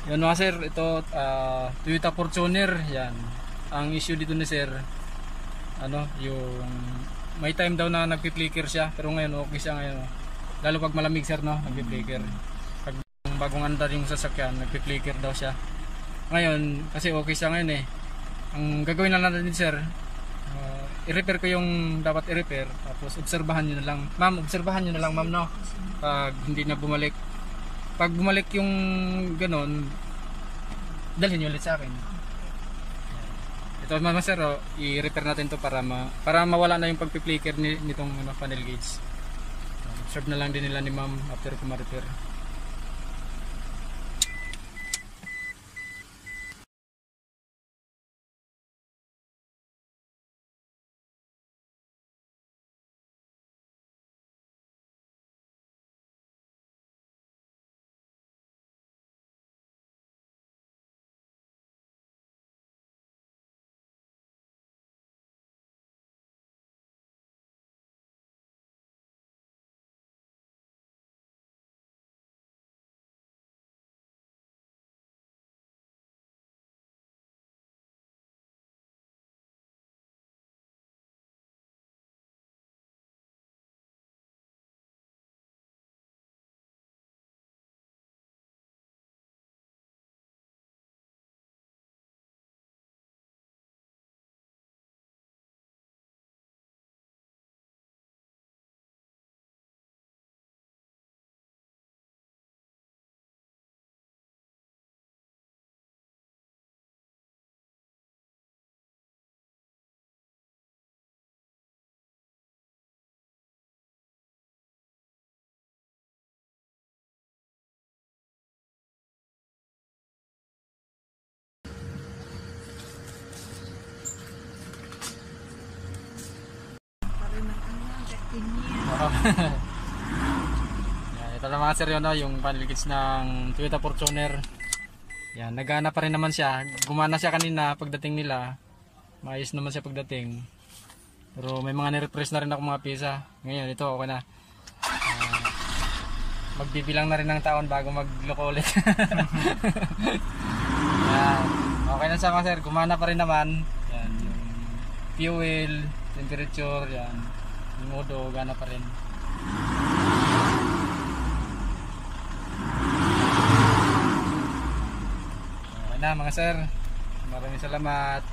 Yun mga sir, ito Toyota Fortuner, yan. Ang issue dito ni sir, yung may time daw na nagpi-flicker siya, pero ngayon okay siya ngayon. Lalo pag malamig sir, no, nagpi-flicker. Pag bagong andar yung sasakyan, nagpi-flicker daw siya. Ngayon, kasi okay siya ngayon eh. Ang gagawin na natin sir, i-repair ko yung dapat i-repair, tapos obserbahan nyo na lang. Ma'am, obserbahan nyo na lang ma'am, no? Pag hindi na bumalik. Pag bumalik yung ganon, dalhin nyo ulit sa akin. Ito mga sir, i-repair natin to para mawala na yung pagpi-flicker nitong panel gauge. Observe na lang din nila ni ma'am after ko ma-repair. Yan, ito lang mga sir yun, yung panel gauge ng Toyota Fortuner. Yan, nagana pa rin naman siya. Gumana siya kanina pagdating nila. Maayos naman siya pagdating. Pero may mga nirepress na rin ako mga pisa. Ngayon ito okay na. Magbibilang na rin ng taon bago magloko ulit. Yan, okay na siya mga sir. Gumana pa rin naman. Yan, yung fuel, temperature, yan. Yung modo, gana pa rin. Okay na mga sir. Maraming salamat.